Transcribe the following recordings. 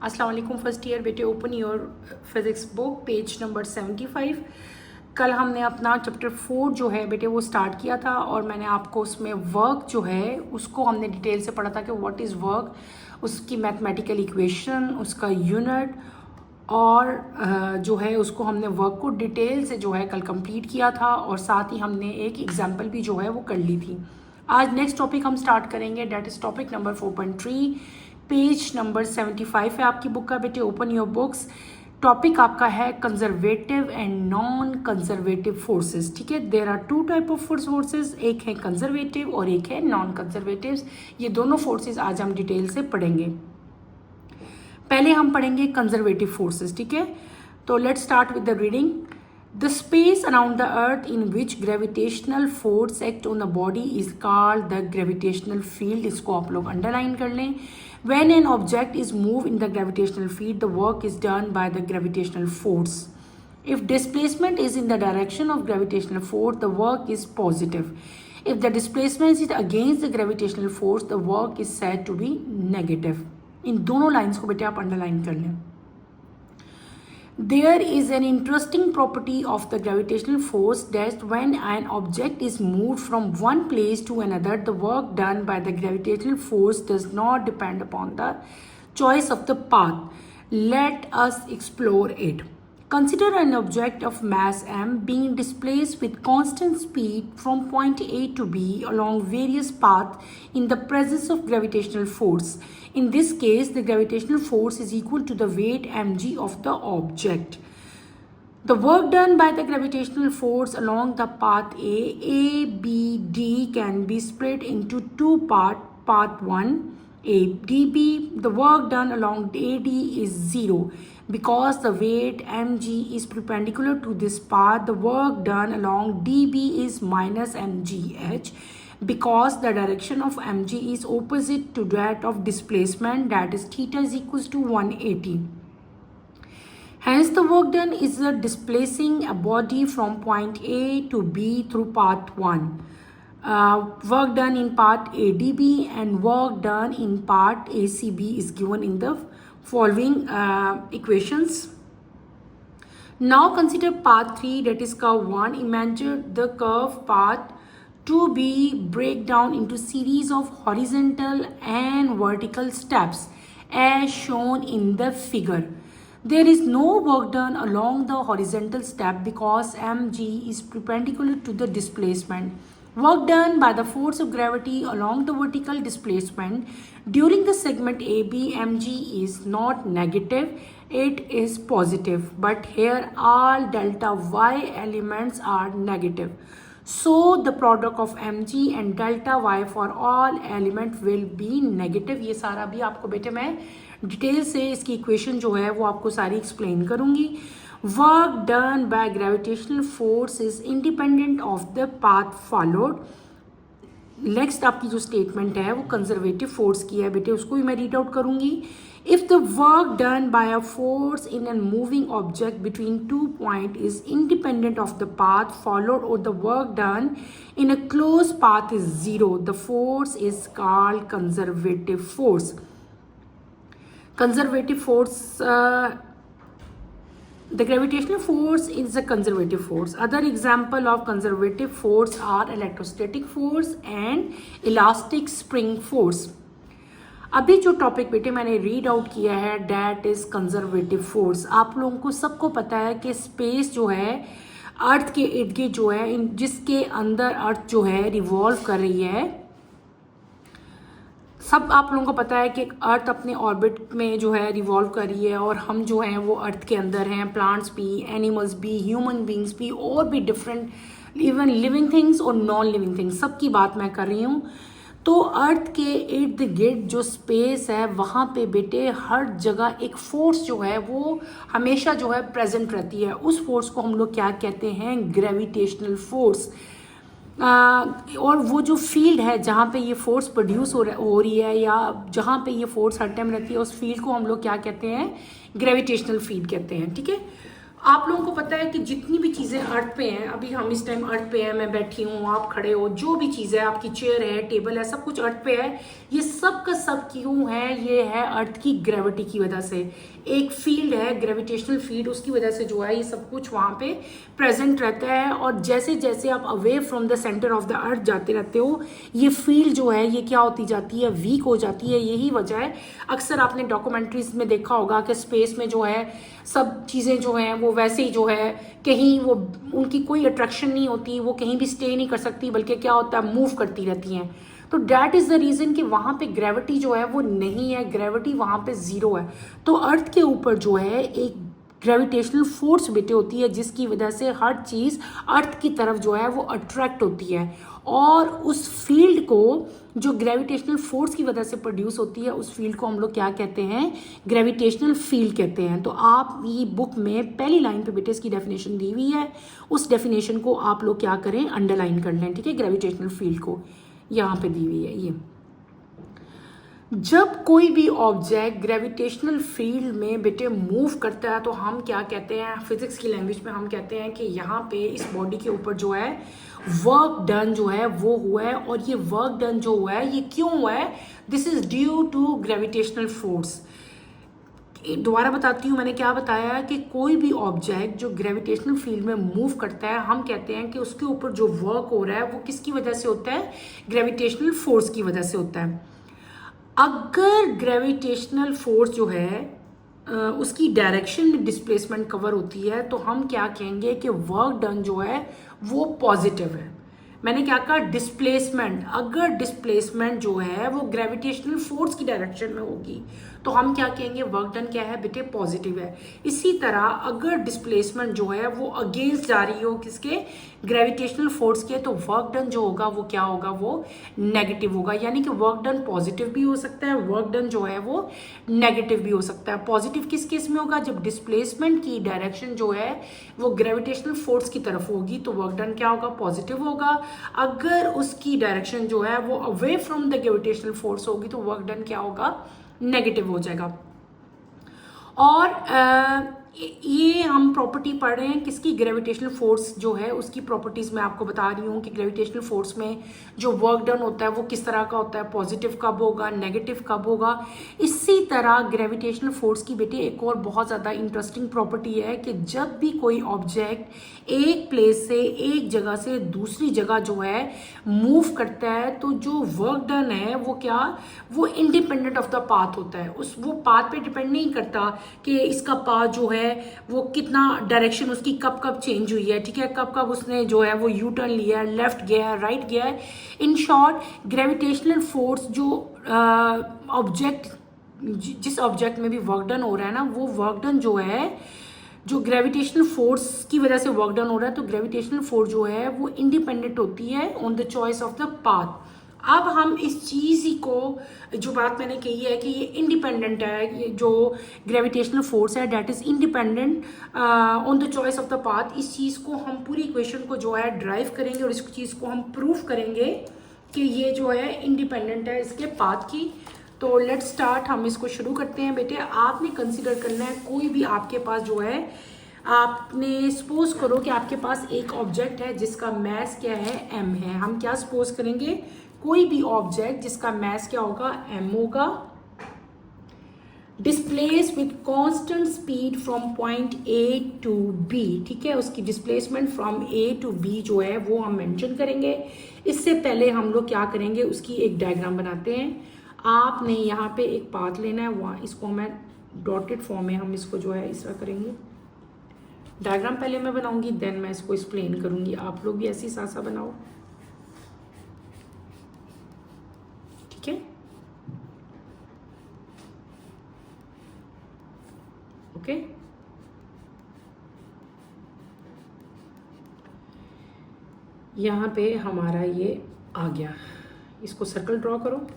अस्सलाम वालेकुम first year बेटे, open your physics book page number 75। कल हमने अपना चैप्टर 4 जो है बेटे वो स्टार्ट किया था और मैंने आपको उसमें वर्क जो है उसको हमने डिटेल से पढ़ा था कि व्हाट इज़ वर्क, उसकी मैथमेटिकल इक्वेशन, उसका यूनिट और जो है उसको हमने वर्क को डिटेल से जो है कल कंप्लीट किया था और साथ ही हमने एक एग्जांपल भी जो है वो कर ली थी। आज नेक्स्ट टॉपिक हम स्टार्ट करेंगे, that is topic number 4.3, page number 75 है आपकी बुक का बेटे। Open your books. टॉपिक आपका है conservative and non conservative forces. ठीक है, there are two type of forces, एक है कंजर्वेटिव और एक है नॉन कंजर्वेटिव। ये दोनों फोर्सेस आज हम डिटेल से पढ़ेंगे। पहले हम पढ़ेंगे कंजर्वेटिव फोर्सेस। ठीक है, तो let's start with the reading. The space around the earth in which gravitational force act on the body is called the gravitational field. इसको आप लोग अंडरलाइन कर लें। When an object is moved in the gravitational field, the work is done by the gravitational force. If displacement is in the direction of gravitational force, the work is positive. If the displacement is against the gravitational force, the work is said to be negative. इन दोनों lines को बेटे आप underline कर लें। There is an interesting property of the gravitational force that when an object is moved from one place to another, the work done by the gravitational force does not depend upon the choice of the path. Let us explore it. Consider an object of mass m being displaced with constant speed from point A to B along various paths in the presence of gravitational force. In this case, the gravitational force is equal to the weight mg of the object. The work done by the gravitational force along the path A, B, D can be split into two parts. Path 1, A, dB. The work done along AD is 0. Because the weight mg is perpendicular to this path, the work done along dB is minus mgh. Because the direction of mg is opposite to that of displacement, that is theta is equals to 180. Hence, the work done is displacing a body from point A to B through path 1. Work done in part ADB and work done in part ACB is given in the following equations. Now consider path 3, that is curve 1. Imagine the curve path 2B break down into series of horizontal and vertical steps as shown in the figure. There is no work done along the horizontal step because mg is perpendicular to the displacement. Work done by the force of gravity along the vertical displacement during the segment AB mg is not negative, it is positive. But here all delta y elements are negative. So the product of mg and delta y for all element will be negative. ये सारा भी आपको बेटे मैं detail से इसकी equation जो है वो आपको सारी एक्सप्लेन करूँगी। Work done by gravitational force is independent of the path followed. Next आपकी जो स्टेटमेंट है वो कंजर्वेटिव फोर्स की है बेटे, उसको भी मैं रीड आउट करूँगी। If the work done by a force in a moving object between 2 points is independent of the path followed or the work done in a closed path is 0, the force is called conservative force. Conservative force, the gravitational force is a conservative force. Other example of conservative force are electrostatic force and elastic spring force. अभी जो topic बेटे मैंने read out किया है that is conservative force. आप लोगों को सबको पता है कि स्पेस जो है अर्थ के इर्द गिर्द जो है जिसके अंदर अर्थ जो है रिवॉल्व कर रही है, सब आप लोगों को पता है कि अर्थ अपने ऑर्बिट में जो है रिवॉल्व कर रही है और हम जो हैं वो अर्थ के अंदर हैं। प्लांट्स भी, एनिमल्स भी, ह्यूमन बींग्स भी और भी डिफरेंट इवन लिविंग थिंग्स और नॉन लिविंग थिंग्स, सबकी बात मैं कर रही हूँ। तो अर्थ के इर्द गिर्द जो स्पेस है वहाँ पे बेटे हर जगह एक फोर्स जो है वो हमेशा जो है प्रेजेंट रहती है। उस फोर्स को हम लोग क्या कहते हैं? Gravitational force. और वो जो फील्ड है जहाँ पे ये फोर्स प्रोड्यूस हो रही है या जहाँ पे ये फोर्स हर टाइम रहती है, उस फील्ड को हम लोग क्या कहते हैं? ग्रेविटेशनल फील्ड कहते हैं। ठीक है, आप लोगों को पता है कि जितनी भी चीज़ें अर्थ पे हैं, अभी हम इस टाइम अर्थ पे हैं, मैं बैठी हूँ, आप खड़े हो, जो भी चीज़ है, आपकी चेयर है, टेबल है, सब कुछ अर्थ पे है। ये सब का सब क्यों है? ये है अर्थ की ग्रेविटी की वजह से। एक फील्ड है, ग्रेविटेशनल फील्ड, उसकी वजह से जो है ये सब कुछ वहाँ पे प्रेजेंट रहता है। और जैसे जैसे आप away from the centre of the earth जाते रहते हो, ये फील्ड जो है ये क्या होती जाती है? वीक हो जाती है। यही वजह है, अक्सर आपने डॉक्यूमेंट्रीज में देखा होगा कि स्पेस में जो है सब चीज़ें जो हैं वो वैसे ही जो है, कहीं वो उनकी कोई अट्रैक्शन नहीं होती, वो कहीं भी स्टे नहीं कर सकती, बल्कि क्या होता है, मूव करती रहती हैं। तो डैट इज़ द रीज़न कि वहाँ पे ग्रेविटी जो है वो नहीं है, ग्रेविटी वहाँ पे ज़ीरो है। तो अर्थ के ऊपर जो है एक ग्रेविटेशनल फोर्स बेटे होती है, जिसकी वजह से हर चीज़ अर्थ की तरफ जो है वो अट्रैक्ट होती है। और उस फील्ड को, जो ग्रेविटेशनल फोर्स की वजह से प्रोड्यूस होती है, उस फील्ड को हम लोग क्या कहते हैं? ग्रेविटेशनल फील्ड कहते हैं। तो आप ये बुक में पहली लाइन पे बेटे इसकी डेफिनेशन दी हुई है, उस डेफिनेशन को आप लोग क्या करें? अंडरलाइन कर लें, ठीक है? ग्रेविटेशनल फील्ड को यहाँ पे दी हुई है ये। जब कोई भी ऑब्जेक्ट ग्रेविटेशनल फील्ड में बेटे मूव करता है तो हम क्या कहते हैं? फिजिक्स की लैंग्वेज में हम कहते हैं कि यहाँ पे इस बॉडी के ऊपर जो है वर्क डन जो है वो हुआ है। और ये वर्क डन जो हुआ है ये क्यों हुआ है? This is due to gravitational force. दोबारा बताती हूँ, मैंने क्या बताया कि कोई भी ऑब्जेक्ट जो ग्रेविटेशनल फील्ड में मूव करता है, हम कहते हैं कि उसके ऊपर जो वर्क हो रहा है वो किसकी वजह से होता है? ग्रेविटेशनल फोर्स की वजह से होता है। अगर ग्रेविटेशनल फोर्स जो है उसकी डायरेक्शन में डिस्प्लेसमेंट कवर होती है तो हम क्या कहेंगे कि वर्क डन जो है वो पॉजिटिव है। मैंने क्या कहा? डिस्प्लेसमेंट। अगर डिस्प्लेसमेंट जो है वो ग्रेविटेशनल फोर्स की डायरेक्शन में होगी तो हम क्या कहेंगे? वर्क डन क्या है बेटे? पॉजिटिव है। इसी तरह अगर डिस्प्लेसमेंट जो है वो अगेंस्ट जा रही हो किसके? ग्रेविटेशनल फोर्स के, तो वर्क डन जो होगा वो क्या होगा? वो नेगेटिव होगा। यानी कि वर्क डन पॉजिटिव भी हो सकता है, वर्क डन जो है वो नेगेटिव भी हो सकता है। पॉजिटिव किस केस में होगा? जब डिस्प्लेसमेंट की डायरेक्शन जो है वो ग्रेविटेशनल फोर्स की तरफ होगी तो वर्क डन क्या होगा? पॉजिटिव होगा। अगर उसकी डायरेक्शन जो है वो away from the gravitational force होगी तो वर्क डन क्या होगा? नेगेटिव हो जाएगा। और ये हम प्रॉपर्टी पढ़ रहे हैं किसकी? ग्रेविटेशनल फोर्स जो है उसकी प्रॉपर्टीज मैं आपको बता रही हूँ कि ग्रेविटेशनल फोर्स में जो वर्क डन होता है वो किस तरह का होता है, पॉजिटिव कब होगा, नेगेटिव कब होगा। इसी तरह ग्रेविटेशनल फोर्स की बेटे एक और बहुत ज़्यादा इंटरेस्टिंग प्रॉपर्टी है कि जब भी कोई ऑब्जेक्ट एक प्लेस से, एक जगह से दूसरी जगह जो है मूव करता है तो जो वर्क डन है वो क्या, वो इंडिपेंडेंट ऑफ द पाथ होता है। उस वो पाथ पे डिपेंड नहीं करता कि इसका पाथ जो है वो कितना, डायरेक्शन उसकी कब कब चेंज हुई है, ठीक है, कब कब उसने जो है वो यू टर्न लिया है, लेफ्ट गया है, राइट गया है। इन शॉर्ट ग्रेविटेशनल फोर्स जो ऑब्जेक्ट, जिस ऑब्जेक्ट में भी वर्क डन हो रहा है ना, वो वर्क डन जो है, जो ग्रेविटेशनल फोर्स की वजह से वर्क डन हो रहा है, तो ग्रेविटेशनल फोर्स जो है वो इंडिपेंडेंट होती है on the choice of the path. अब हम इस चीज़ ही को, जो बात मैंने कही है कि ये इंडिपेंडेंट है, ये जो ग्रेविटेशनल फोर्स है that is independent on the choice of the path, इस चीज़ को हम पूरी इक्वेशन को जो है ड्राइव करेंगे और इस चीज़ को हम प्रूव करेंगे कि ये जो है इंडिपेंडेंट है इसके पाथ की। तो लेट्स स्टार्ट, हम इसको शुरू करते हैं। बेटे आपने कंसिडर करना है कोई भी आपके पास जो है, आपने सपोज करो कि आपके पास एक ऑब्जेक्ट है जिसका मैस क्या है, m है। हम क्या सपोज करेंगे? कोई भी ऑब्जेक्ट जिसका मैस क्या होगा, m होगा, displace with constant speed from point A to B, ठीक है, उसकी displacement from A to B जो है वो हम मेंशन करेंगे। इससे पहले हम लोग क्या करेंगे, उसकी एक डायग्राम बनाते हैं। आपने यहाँ पे एक पाथ लेना है, वहाँ इसको मैं डॉटेड फॉर्म में हम इसको जो है इस तरह करेंगे। डायग्राम पहले मैं बनाऊंगी, देन मैं इसको एक्सप्लेन करूंगी। आप लोग भी ऐसी साथ साथ बनाओ, ठीक है? ओके, यहाँ पे हमारा ये आ गया, इसको सर्कल ड्रॉ करो।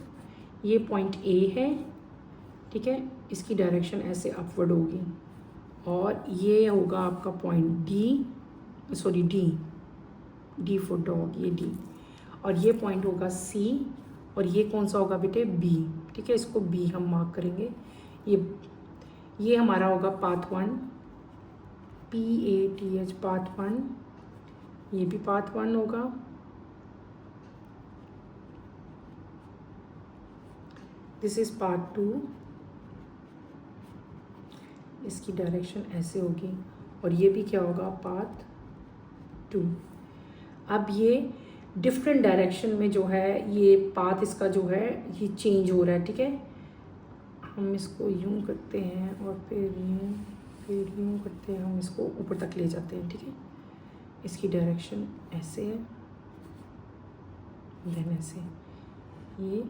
ये पॉइंट A है, ठीक है, इसकी डायरेक्शन ऐसे अपवर्ड होगी और ये होगा आपका पॉइंट D फॉर डॉग, ये D, और ये पॉइंट होगा C, और ये कौन सा होगा बेटे, B, ठीक है, इसको B हम मार्क करेंगे। ये हमारा होगा पाथ 1, PATH पाथ 1, ये भी पाथ 1 होगा। दिस इज पाथ 2, इसकी डायरेक्शन ऐसे होगी, और ये भी क्या होगा, पाथ 2। अब ये डिफरेंट डायरेक्शन में जो है ये पाथ इसका जो है ये चेंज हो रहा है, ठीक है। हम इसको यूं करते हैं और फिर यूं करते हैं, हम इसको ऊपर तक ले जाते हैं, ठीक है। इसकी डायरेक्शन ऐसे है, देन ऐसे, ये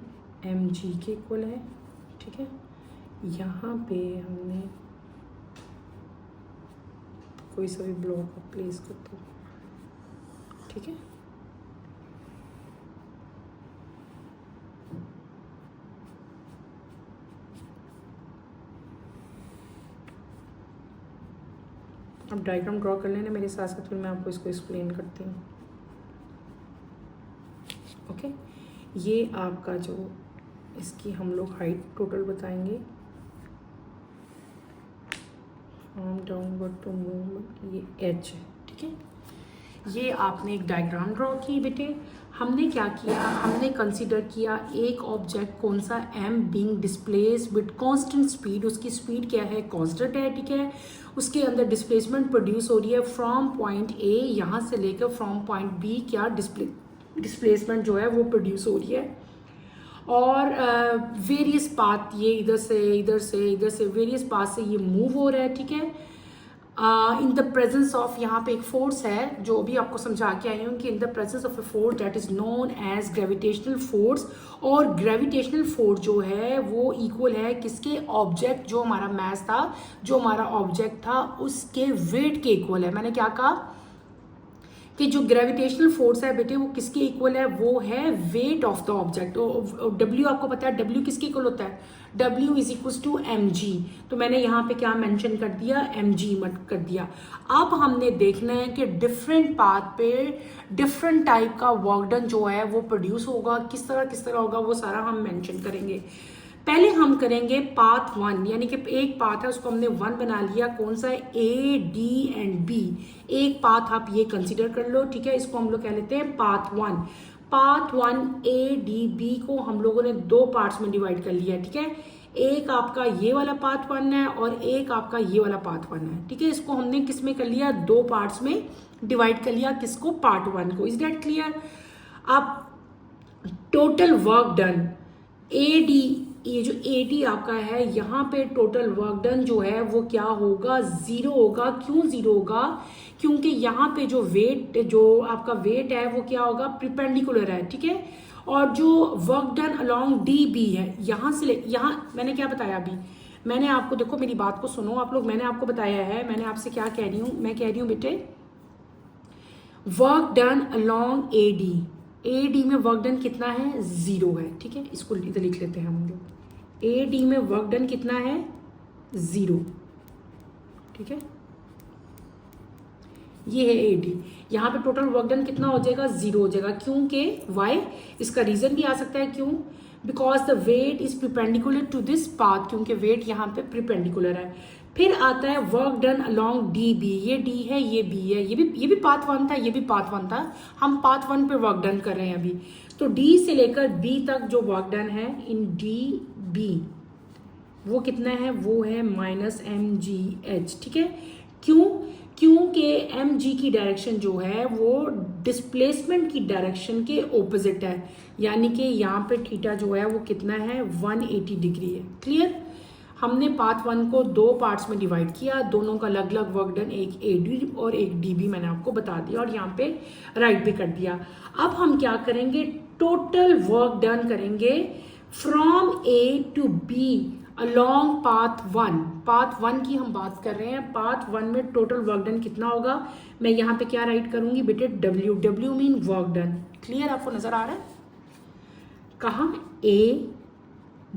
mg के इक्वल है, ठीक है। यहाँ पे हमने कोई सा भी ब्लॉक प्लेस कर दो, ठीक है। अब डायग्राम ड्रॉ कर लेना मेरे साथ साथ, फिर मैं आपको इसको एक्सप्लेन करती हूँ। ओके, ये आपका जो इसकी हम लोग हाइट टोटल बताएंगे, फ्रॉम डाउनवर्ड टू मूवमेंट, ये एच है, ठीक है। ये आपने एक डायग्राम ड्रॉ की बेटे। हमने क्या किया, हमने कंसीडर किया एक ऑब्जेक्ट कौन सा, m being displace with constant speed, उसकी स्पीड क्या है, कांस्टेंट है, ठीक है। उसके अंदर डिस्प्लेसमेंट प्रोड्यूस हो रही है फ्रॉम पॉइंट A, यहाँ से लेकर फ्रॉम पॉइंट B क्या डिस्प्लेसमेंट जो है वो प्रोड्यूस हो रही है, और वेरियस पाथ, ये इधर से इधर से इधर से वेरियस पाथ से ये मूव हो रहा है, ठीक है। इन द प्रेजेंस ऑफ, यहाँ पे एक फोर्स है जो अभी आपको समझा के आई हूँ कि in the presence of a force that is known as gravitational force, और ग्रेविटेशनल फोर्स जो है वो इक्वल है किसके, ऑब्जेक्ट जो हमारा मैस था, जो हमारा ऑब्जेक्ट था उसके वेट के इक्वल है। मैंने क्या कहा कि जो ग्रेविटेशनल फोर्स है बेटे वो किसके इक्वल है, वो है वेट ऑफ द ऑब्जेक्ट। तो W आपको पता है W किसके इक्वल होता है, W is equal to mg। तो मैंने यहाँ पे क्या मेंशन कर दिया, mg मत कर दिया। अब हमने देखना है कि डिफरेंट पाथ पे डिफरेंट टाइप का वर्क डन जो है वो प्रोड्यूस होगा, किस तरह होगा वो सारा हम मेंशन करेंगे। पहले हम करेंगे पाथ 1, यानी कि एक पाथ है उसको हमने 1 बना लिया, कौन सा है, A, D एंड B। एक पाथ आप ये कंसीडर कर लो, ठीक है। इसको हम लोग कह लेते हैं path 1। Path 1 A, D, B को हम लोगों ने 2 पार्ट्स में डिवाइड कर लिया, ठीक है। एक आपका ये वाला पाथ 1 है और एक आपका ये वाला पाथ 1 है, ठीक है। इसको हमने किस में कर लिया, 2 पार्ट्स में डिवाइड कर लिया, किसको, पार्ट 1 को। Is that clear. अब टोटल वर्क डन AD, ये जो AD आपका है यहाँ पे टोटल वर्क डन जो है वो क्या होगा, 0 होगा। क्यों 0 होगा, क्योंकि यहाँ पे जो वेट, जो आपका वेट है वो क्या होगा, प्रिपेंडिकुलर है, ठीक है। और जो वर्क डन अलोंग DB है, यहाँ से यहाँ मैंने क्या बताया अभी, मैंने आपको, देखो मेरी बात को सुनो आप लोग, मैंने आपको बताया है, मैंने आपसे क्या कह रही हूँ, मैं कह रही हूँ बेटे वर्क डन अलोंग AD में वर्क डन कितना है, 0 है, ठीक है। इसको इधर लिख लेते हैं हम लोग, AD में वर्क डन कितना है, 0, ठीक है। ये है AD, यहाँ पे टोटल वर्क डन कितना हो जाएगा, 0 हो जाएगा। क्योंकि वाई, इसका रीजन भी आ सकता है, क्यों, because the weight is perpendicular to this path, क्योंकि वेट यहाँ पे प्रिपेंडिकुलर है। फिर आता है वर्क डन अलोंग DB, ये D है, ये B है, ये भी पाथ 1 था, ये भी पाथ 1 था, हम पाथ 1 पे वर्क डन कर रहे हैं अभी। तो D से लेकर B तक जो वर्क डन है इन DB वो कितना है, वो है -mgh, ठीक है। क्यों, क्योंकि mg की डायरेक्शन जो है वो डिस्प्लेसमेंट की डायरेक्शन के ऑपोजिट है, यानी कि यहाँ पे थीटा जो है वो कितना है, 180 डिग्री है। क्लियर। हमने पाथ 1 को 2 पार्ट्स में डिवाइड किया, दोनों का अलग अलग वर्क डन, एक AD और एक DB मैंने आपको बता दिया और यहाँ पे राइट भी कर दिया। अब हम क्या करेंगे, टोटल वर्क डन करेंगे from A to B along path 1। Path 1 की हम बात कर रहे हैं, पाथ 1 में टोटल वर्क डन कितना होगा, मैं यहाँ पे क्या राइट करूंगी बेटे, W mean work done. Clear, आपको नजर आ रहा है, कहाँ, A,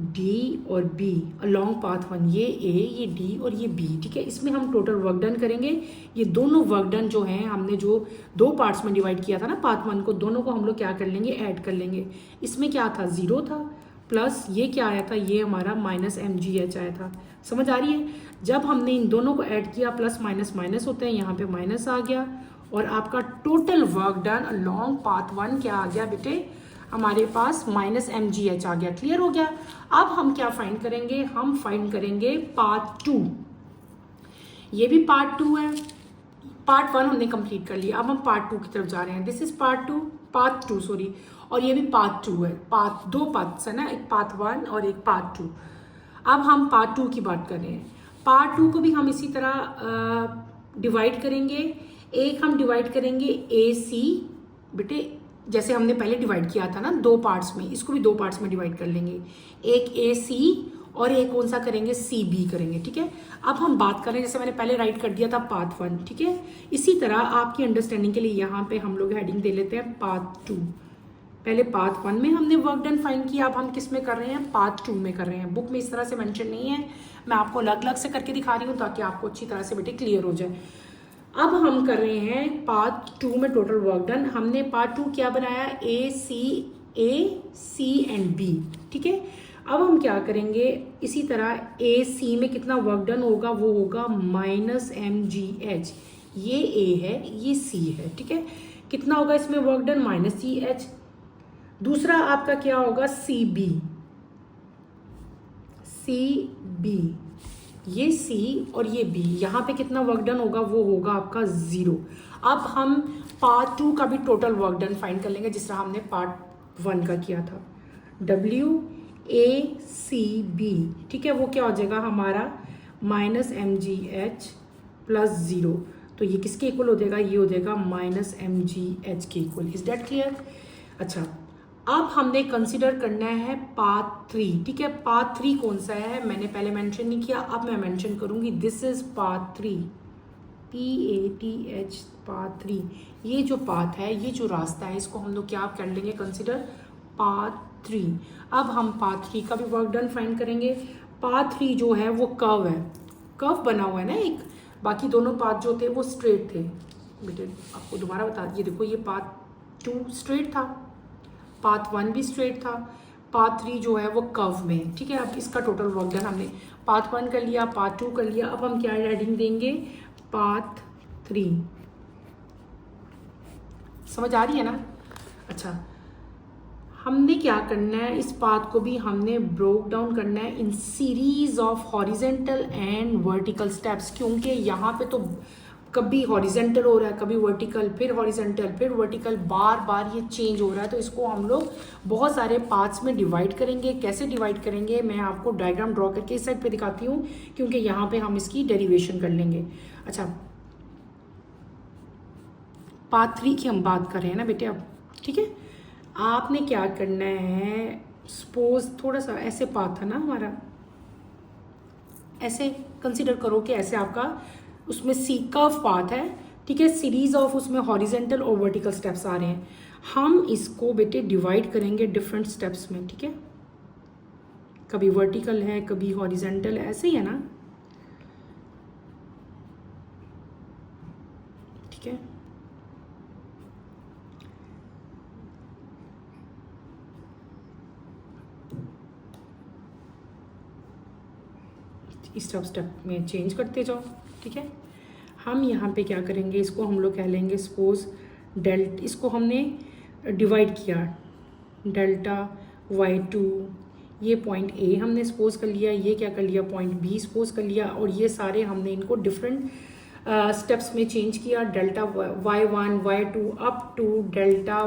D और B अलोंग पाथ 1, ये A, ये D और ये B, ठीक है। इसमें हम टोटल वर्क डन करेंगे। ये दोनों वर्क डन जो हैं, हमने जो 2 पार्ट्स में डिवाइड किया था ना पाथ 1 को, दोनों को हम लोग क्या कर लेंगे, ऐड कर लेंगे। इसमें क्या था, 0 था, प्लस ये क्या आया था, ये हमारा माइनस mgh आया था। समझ आ रही है? जब हमने इन दोनों को ऐड किया प्लस माइनस माइनस होते हैं, यहाँ पे माइनस आ गया और आपका total work done along path 1 क्या आ गया बेटे, हमारे पास माइनस mgh आ गया। क्लियर हो गया? अब हम क्या फाइंड करेंगे, हम फाइंड करेंगे पार्ट 2। ये भी पार्ट 2 है, पार्ट 1 हमने कंप्लीट कर लिया, अब हम पार्ट 2 की तरफ जा रहे हैं। दिस इज पार्ट 2 सॉरी, और ये भी पार्ट 2 है। पार्ट 2 पार्ट्स है ना, एक पार्ट 1 और एक पार्ट 2। अब हम पार्ट 2 की बात कर रहे हैं। पार्ट 2 को भी हम इसी तरह डिवाइड करेंगे। एक हम डिवाइड करेंगे ए सी, बेटे जैसे हमने पहले डिवाइड किया था ना 2 पार्ट्स में, इसको भी 2 पार्ट्स में डिवाइड कर लेंगे। एक ए सी और एक कौन सा करेंगे, सी बी करेंगे। ठीक है, अब हम बात करें, जैसे मैंने पहले राइट कर दिया था पार्ट 1। ठीक है, इसी तरह आपकी अंडरस्टैंडिंग के लिए यहाँ पे हम लोग हेडिंग दे लेते हैं पार्ट 2। पहले पार्ट 1 में हमने वर्क डन फाइंड किया, अब हम किस में कर रहे हैं, पार्ट 2 में कर रहे हैं। बुक में इस तरह से मेंशन नहीं है, मैं आपको अलग अलग से करके दिखा रही हूँ ताकि आपको अच्छी तरह से बेटे क्लियर हो जाए। अब हम कर रहे हैं पार्ट 2 में टोटल वर्क डन। हमने पार्ट 2 क्या बनाया, ए सी एंड बी। ठीक है, अब हम क्या करेंगे, इसी तरह ए सी में कितना वर्क डन होगा, वो होगा माइनस mgh। ये ए है, ये सी है। ठीक है, कितना होगा इसमें वर्क डन, माइनस gh। दूसरा आपका क्या होगा, सी बी, ये सी और ये बी, यहाँ पे कितना वर्क डन होगा, वो होगा आपका 0। अब हम पार्ट 2 का भी टोटल वर्क डन फाइंड कर लेंगे जिस तरह हमने पार्ट 1 का किया था। WACB, ठीक है, वो क्या हो जाएगा हमारा माइनस mgh प्लस 0। तो ये किसके इक्वल हो जाएगा, ये हो जाएगा माइनस mgh के इक्वल। Is that clear? अच्छा, अब हमने कंसिडर करना है पाथ 3। ठीक है, पाथ 3 कौन सा है, मैंने पहले मेंशन नहीं किया, अब मैं मेंशन करूंगी। This is path 3, PATH, path 3। ये जो पाथ है, ये जो रास्ता है, इसको हम लोग क्या कर लेंगे कंसिडर, पाथ 3। अब हम पाथ 3 का भी वर्क डन फाइंड करेंगे। पाथ 3 जो है वो कर्व है, कर्व बना हुआ है ना एक, बाकी दोनों पाथ जो थे वो स्ट्रेट थे। बेटे आपको दोबारा बता दिए, देखो ये पाथ 2 स्ट्रेट था, पाथ 1 भी स्ट्रेट था, पाथ 3 जो है वो कर्व में है। ठीक है, अब इसका टोटल वर्क डन हमने पाथ 1 कर लिया, पाथ 2 कर लिया, अब हम क्या हेडिंग देंगे, पाथ 3। समझ आ रही है ना? अच्छा, हमने क्या करना है, इस पाथ को भी हमने ब्रोक डाउन करना है in series of horizontal and vertical steps, क्योंकि यहाँ पे तो कभी हॉरिजेंटल हो रहा है, कभी वर्टिकल, फिर हॉरिजेंटल, फिर वर्टिकल, बार बार ये चेंज हो रहा है। तो इसको हम लोग बहुत सारे पार्ट्स में डिवाइड करेंगे। कैसे डिवाइड करेंगे, मैं आपको डायग्राम ड्रॉ करके इस साइड पे दिखाती हूँ, क्योंकि यहाँ पे हम इसकी डेरिवेशन कर लेंगे। अच्छा, पार्ट 3 की हम बात कर रहे हैं ना बेटे अब। ठीक है, आपने क्या करना है, सपोज थोड़ा सा ऐसे पाथ था ना हमारा, ऐसे कंसिडर करो कि ऐसे आपका उसमें सी कर्व पाथ है। ठीक है, सीरीज ऑफ उसमें हॉरिजेंटल और वर्टिकल स्टेप्स आ रहे हैं। हम इसको बेटे डिवाइड करेंगे डिफरेंट स्टेप्स में। ठीक है, कभी वर्टिकल है, कभी हॉरिजेंटल है, ऐसे ही है ना। ठीक है, इस स्टेप में चेंज करते जाओ। ठीक है, हम यहाँ पे क्या करेंगे, इसको हम लोग कह लेंगे सपोज डेल्ट, इसको हमने डिवाइड किया, डेल्टा y2, ये पॉइंट ए हमने सपोज कर लिया, ये क्या कर लिया, पॉइंट बी सपोज कर लिया, और ये सारे हमने इनको डिफरेंट स्टेप्स में चेंज किया, delta y1 y2 up to delta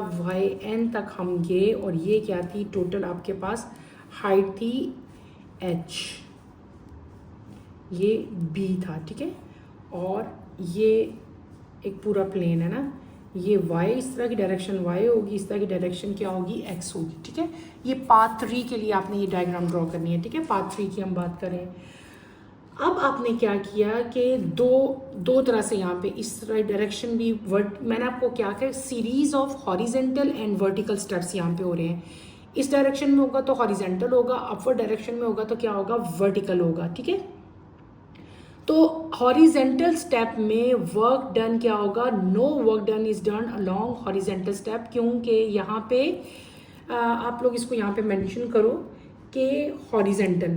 yn तक हम गए। और ये क्या थी, टोटल आपके पास हाइट थी h, ये b था। ठीक है, और ये एक पूरा प्लेन है ना, ये y, इस तरह की डायरेक्शन y होगी, इस तरह की डायरेक्शन क्या होगी, x होगी। ठीक है, ये पाथ 3 के लिए आपने ये डायग्राम ड्रॉ करनी है। ठीक है, पाथ 3 की हम बात करें। अब आपने क्या किया कि दो तरह से यहाँ पे इस तरह डायरेक्शन भी मैंने आपको क्या कहा, series of horizontal and vertical steps यहाँ पे हो रहे हैं। इस डायरेक्शन में होगा तो हॉरिजेंटल होगा, अपवर्ड डायरेक्शन में होगा तो क्या होगा, वर्टिकल होगा। ठीक है, तो हॉरिजेंटल स्टेप में वर्क डन क्या होगा, no work done is done along horizontal step, क्योंकि यहाँ पे आप लोग इसको यहाँ पे मेंशन करो के हॉरिजॉन्टल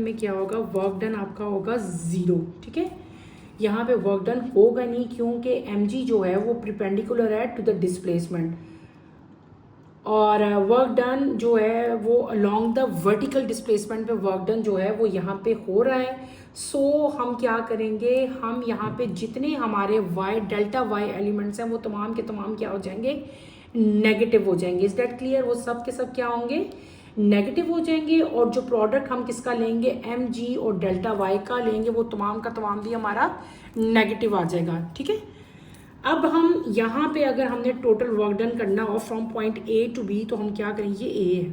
में क्या होगा, वर्क डन आपका होगा 0, ठीक है। यहाँ पे वर्क डन होगा नहीं क्योंकि mg जो है वो प्रिपेंडिकुलर है टू द डिस्प्लेसमेंट, और वर्क डन जो है वो अलोंग द वर्टिकल डिस्प्लेसमेंट पे वर्क डन जो है वो यहाँ पे हो रहा है। सो हम क्या करेंगे, हम यहाँ पे जितने हमारे y डेल्टा y एलिमेंट्स हैं वो तमाम के तमाम क्या हो जाएंगे, नेगेटिव हो जाएंगे। Is that clear? वो सब के सब क्या होंगे, नेगेटिव हो जाएंगे, और जो प्रोडक्ट हम किसका लेंगे, mg और डेल्टा y का लेंगे, वो तमाम का तमाम भी हमारा नेगेटिव आ जाएगा, ठीक है। अब हम यहाँ पे अगर हमने टोटल वर्क डन करना हो from point A to B, तो हम क्या करेंगे, ये A है,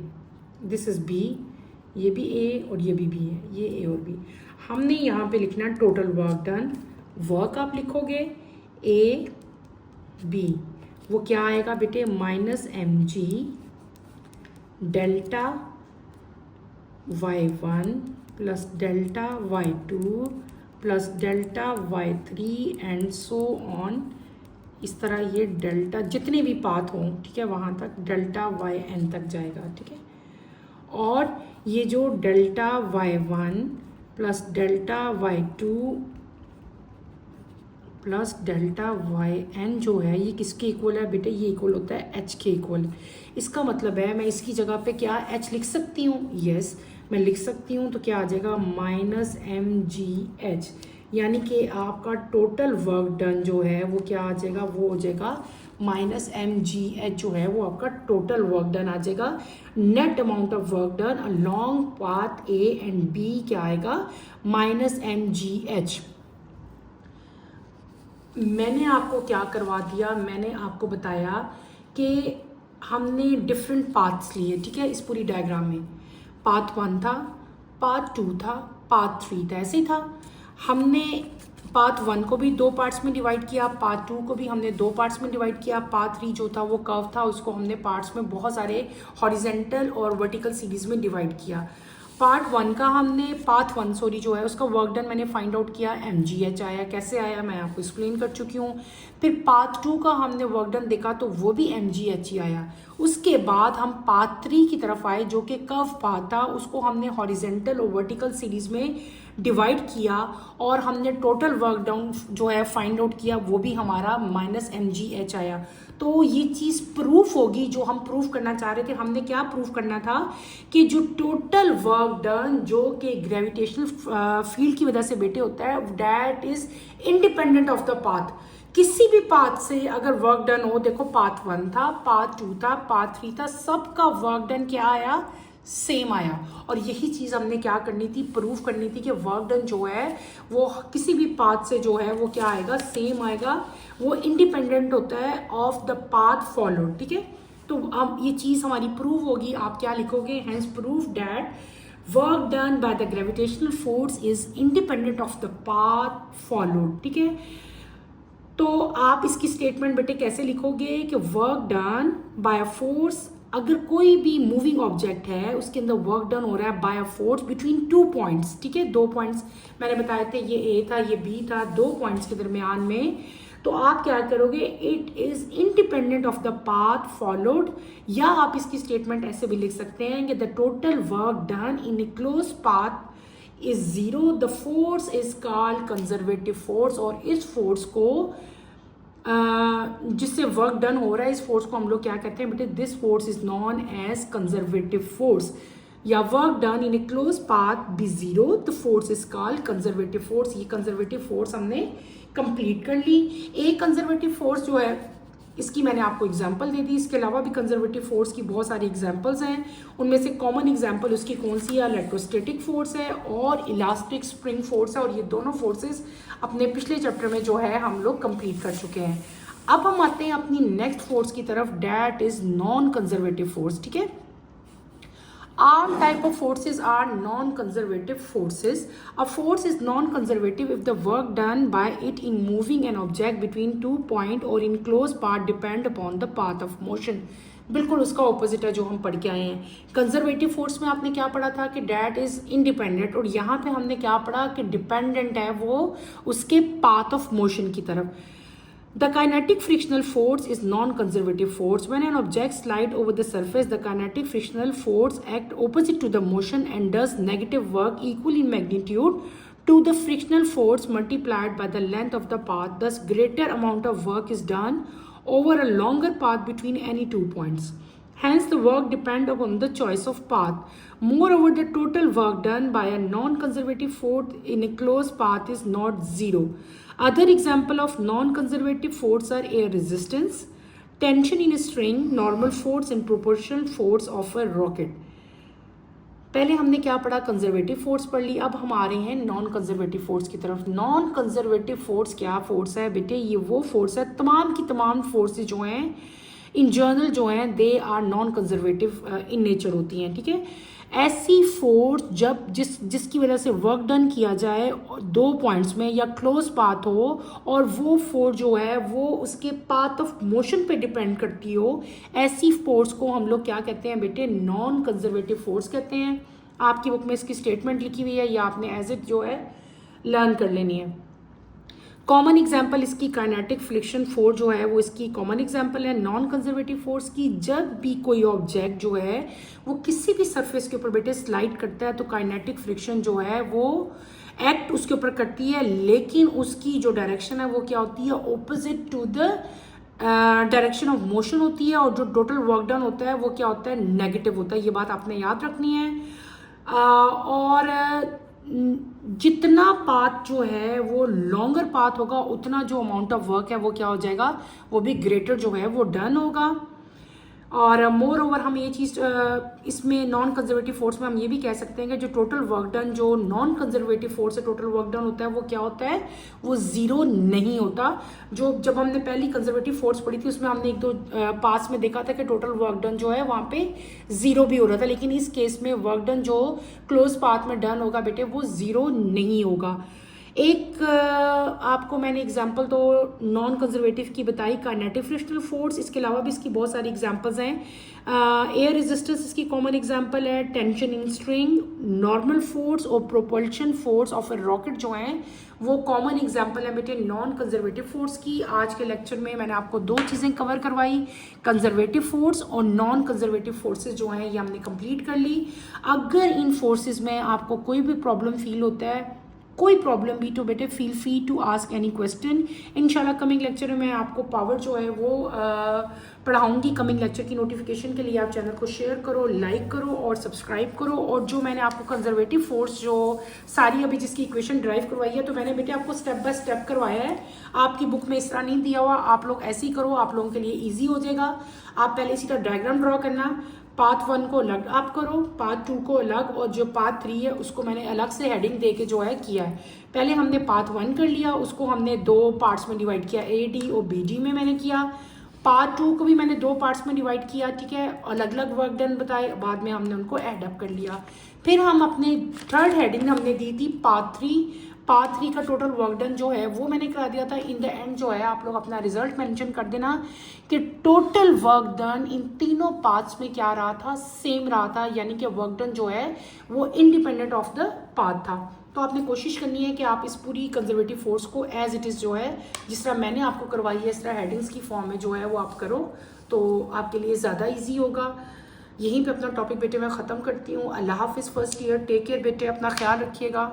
दिस इज B, ये भी A और ये भी B है, ये A और B। हमने यहाँ पे लिखना टोटल वर्क डन, वर्क आप लिखोगे A B, वो क्या आएगा बेटे, minus mg delta y1 plus delta y2 plus delta y3 and so on. इस तरह ये डेल्टा जितने भी पाथ हों, ठीक है, वहाँ तक डेल्टा yn तक जाएगा, ठीक है। और ये जो delta y1 plus delta y2 plus delta yn जो है ये किसके इक्वल है बेटे, ये इक्वल होता है h के इक्वल। इसका मतलब है मैं इसकी जगह पे क्या h लिख सकती हूँ, यस मैं लिख सकती हूँ। तो क्या आ जाएगा, माइनस mgh, यानी कि आपका टोटल वर्क डन जो है वो क्या आ जाएगा, वो हो जाएगा माइनस mgh जो है वो आपका टोटल वर्क डन आ जाएगा। Net amount of work done along path A and B क्या आएगा, माइनस mgh। मैंने आपको क्या करवा दिया, मैंने आपको बताया कि हमने डिफरेंट पाथ्स लिए, ठीक है, इस पूरी डायग्राम में। पाथ 1 था, पाथ 2 था, पाथ 3 था, ऐसे ही था। हमने पाथ 1 को भी 2 पार्ट्स में डिवाइड किया, पाथ 2 को भी हमने 2 पार्ट्स में डिवाइड किया। पाथ 3 जो था वो कर्व था, उसको हमने पार्ट्स में बहुत सारे हॉरिजेंटल और वर्टिकल सीरीज में डिवाइड किया। पार्ट 1 का हमने पाथ 1 सॉरी जो है उसका वर्क डन मैंने फाइंड आउट किया, mgh आया, कैसे आया मैं आपको एक्सप्लेन कर चुकी हूँ। फिर पाथ 2 का हमने वर्क डन देखा तो वो भी mgh ही आया। उसके बाद हम पाथ 3 की तरफ आए जो कि कर्व पाथ था, उसको हमने हॉरिजेंटल और वर्टिकल सीरीज में डिवाइड किया और हमने टोटल वर्क डन जो है फाइंड आउट किया, वो भी हमारा माइनस mgh आया। तो ये चीज़ प्रूफ होगी जो हम प्रूफ करना चाह रहे थे। हमने क्या प्रूफ करना था कि जो टोटल वर्क डन जो कि ग्रेविटेशनल फील्ड की वजह से बेटे होता है, that is independent of the path. किसी भी पाथ से अगर वर्क डन हो, देखो पाथ 1 था, पाथ 2 था, पाथ 3 था, सबका वर्क डन क्या आया, सेम आया। और यही चीज़ हमने क्या करनी थी, प्रूफ करनी थी कि वर्क डन जो है वो किसी भी पाथ से जो है वो क्या आएगा, सेम आएगा, वो इंडिपेंडेंट होता है ऑफ द पाथ फॉलोड, ठीक है। तो अब ये चीज़ हमारी प्रूव होगी। आप क्या लिखोगे, hence proof that work done by the gravitational force is independent of the path followed, ठीक है। तो आप इसकी स्टेटमेंट बेटे कैसे लिखोगे कि work done bye a force, अगर कोई भी मूविंग ऑब्जेक्ट है उसके अंदर वर्क डन हो रहा है by a force between 2 points, ठीक है, 2 पॉइंट्स मैंने बताए थे, ये A था ये B था, 2 पॉइंट्स के दरमियान में। तो आप क्या करोगे, it is independent of the path followed, या आप इसकी स्टेटमेंट ऐसे भी लिख सकते हैं कि the total work done in a closed path is 0, the force is called conservative force. और इस फोर्स को जिससे वर्क डन हो रहा है, इस फोर्स को हम लोग क्या कहते हैं बेटे, this force is known as conservative force. या work done in a closed path be 0, the force is called conservative force. ये कंजर्वेटिव फोर्स हमने कंप्लीट कर ली। एक कंजर्वेटिव फोर्स जो है इसकी मैंने आपको एग्जांपल दे दी, इसके अलावा भी कंजर्वेटिव फोर्स की बहुत सारी एग्जांपल्स हैं। उनमें से कॉमन एग्जांपल उसकी कौन सी है, इलेक्ट्रोस्टैटिक फोर्स है और इलास्टिक स्प्रिंग फोर्स है। और ये दोनों फोर्सेस अपने पिछले चैप्टर में जो है हम लोग कंप्लीट कर चुके हैं। अब हम आते हैं अपनी नेक्स्ट फोर्स की तरफ, that is non conservative force, ठीक है। All type of forces are non-conservative forces. A force is non-conservative if the work done by it in moving an object between 2 points or in closed path depend upon the path of motion. बिल्कुल उसका opposite है जो हम पढ़ के आए हैं। Conservative force में आपने क्या पढ़ा था कि डैट इज इंडिपेंडेंट, और यहाँ पे हमने क्या पढ़ा कि डिपेंडेंट है वो उसके पाथ ऑफ मोशन की तरफ। The kinetic frictional force is non-conservative force. When an object slides over the surface, the kinetic frictional force acts opposite to the motion and does negative work equal in magnitude to the frictional force multiplied by the length of the path. Thus, greater amount of work is done over a longer path between any 2 points. Hence, the work depends upon the choice of path. Moreover, the total work done by a non-conservative force in a closed path is not zero. Other example of non-conservative force are air resistance, tension in a string, normal force and proportional force of a rocket. पहले हमने क्या पढ़ा, conservative force पढ़ ली. अब हम आ रहे हैं non conservative force की तरफ. नॉन कंजर्वेटिव फोर्स क्या फोर्स है बेटे? ये वो फोर्स है, तमाम की तमाम फोर्सेज जो हैं इन जनरल जो हैं they are non conservative in nature होती हैं. ठीक है, ऐसी फोर्स जब जिसकी वजह से वर्क डन किया जाए 2 पॉइंट्स में या क्लोज पाथ हो और वो फोर्स जो है वो उसके पाथ ऑफ मोशन पे डिपेंड करती हो, ऐसी फोर्स को हम लोग क्या कहते हैं बेटे? नॉन कंजर्वेटिव फोर्स कहते हैं. आपकी बुक में इसकी स्टेटमेंट लिखी हुई है, या आपने एज इट जो है लर्न कर लेनी है. कॉमन एग्जाम्पल इसकी काइनेटिक फ्रिक्शन फोर्स जो है वो इसकी कॉमन एग्जाम्पल है नॉन कंजर्वेटिव फोर्स की. जब भी कोई ऑब्जेक्ट जो है वो किसी भी सरफेस के ऊपर बेटे स्लाइड करता है तो काइनेटिक फ्रिक्शन जो है वो एक्ट उसके ऊपर करती है, लेकिन उसकी जो डायरेक्शन है वो क्या होती है? Opposite to the direction of motion होती है, और जो टोटल वर्क डन होता है वो क्या होता है? नेगेटिव होता है. ये बात आपने याद रखनी है. और जितना पाथ जो है वो लॉन्गर पाथ होगा उतना जो अमाउंट ऑफ वर्क है वो क्या हो जाएगा? वो भी ग्रेटर जो है वो डन होगा. और मोर ओवर हम ये चीज़ इसमें नॉन कंजर्वेटिव फोर्स में हम ये भी कह सकते हैं कि जो टोटल वर्क डन जो नॉन कंजर्वेटिव फोर्स से टोटल वर्क डन होता है वो क्या होता है? वो ज़ीरो नहीं होता. जो जब हमने पहली कंजर्वेटिव फोर्स पढ़ी थी उसमें हमने 1-2 पास में देखा था कि टोटल वर्क डन जो है वहाँ पे ज़ीरो भी हो रहा था, लेकिन इस केस में वर्क डन जो क्लोज पाथ में डन होगा बेटे वो ज़ीरो नहीं होगा. एक आपको मैंने एग्जांपल तो नॉन कंजर्वेटिव की बताई, काइनेटिक फ्रिक्शनल फोर्स. इसके अलावा भी इसकी बहुत सारी एग्जांपल्स हैं. एयर रेजिस्टेंस इसकी कॉमन एग्जांपल है, tension in string, normal force और propulsion force of a rocket जो हैं वो कॉमन एग्जांपल है बेटे नॉन कंजर्वेटिव फोर्स की. आज के लेक्चर में मैंने आपको 2 चीज़ें कवर करवाई, कंजर्वेटिव फोर्स और नॉन कंजर्वेटिव फोर्सेज जो हैं ये हमने कंप्लीट कर ली. अगर इन फोर्सेज में आपको कोई भी प्रॉब्लम फील होता है, कोई प्रॉब्लम भी, तो बेटे feel free to ask any question. इंशाल्लाह कमिंग लेक्चर में मैं आपको पावर जो है वो पढ़ाऊंगी. कमिंग लेक्चर की नोटिफिकेशन के लिए आप चैनल को शेयर करो, लाइक करो और सब्सक्राइब करो. और जो मैंने आपको कंजर्वेटिव फोर्स जो सारी अभी जिसकी इक्वेशन ड्राइव करवाई है तो मैंने बेटे आपको स्टेप बाय स्टेप करवाया है. आपकी बुक में इस तरह नहीं दिया हुआ, आप लोग ऐसे ही करो, आप लोगों के लिए ईजी हो जाएगा. आप पहले इसी तरह डायग्राम ड्रॉ करना, पाथ 1 को अलग आप करो, पाथ 2 को अलग, और जो पाथ 3 है उसको मैंने अलग से हेडिंग दे के जो है किया है. पहले हमने पाथ 1 कर लिया, उसको हमने 2 पार्ट्स में डिवाइड किया, ए डी और बी डी में मैंने किया. पार्ट 2 को भी मैंने 2 पार्ट्स में डिवाइड किया. ठीक है, अलग अलग वर्क डन बताए, बाद में हमने उनको ऐड अप कर लिया. फिर हम अपने थर्ड हेडिंग हमने दी थी पार्ट 3. पार्ट 3 का टोटल वर्क डन जो है वो मैंने करा दिया था. इन द एंड जो है आप लोग अपना रिजल्ट मेंशन कर देना कि टोटल वर्क डन इन तीनों पार्ट्स में क्या रहा था? सेम रहा था, यानी कि वर्क डन जो है वो इंडिपेंडेंट ऑफ द पार्ट था. तो आपने कोशिश करनी है कि आप इस पूरी कंजर्वेटिव फोर्स को एज इट इज़ जो है जिस तरह मैंने आपको करवाई है इस तरह हेडिंग्स की फॉर्म में जो है वो आप करो, तो आपके लिए ज़्यादा ईजी होगा. यहीं पे अपना टॉपिक बेटे मैं ख़त्म करती हूँ. अल्लाह हाफिज़. फर्स्ट ईयर टेक केयर बेटे, अपना ख्याल रखिएगा.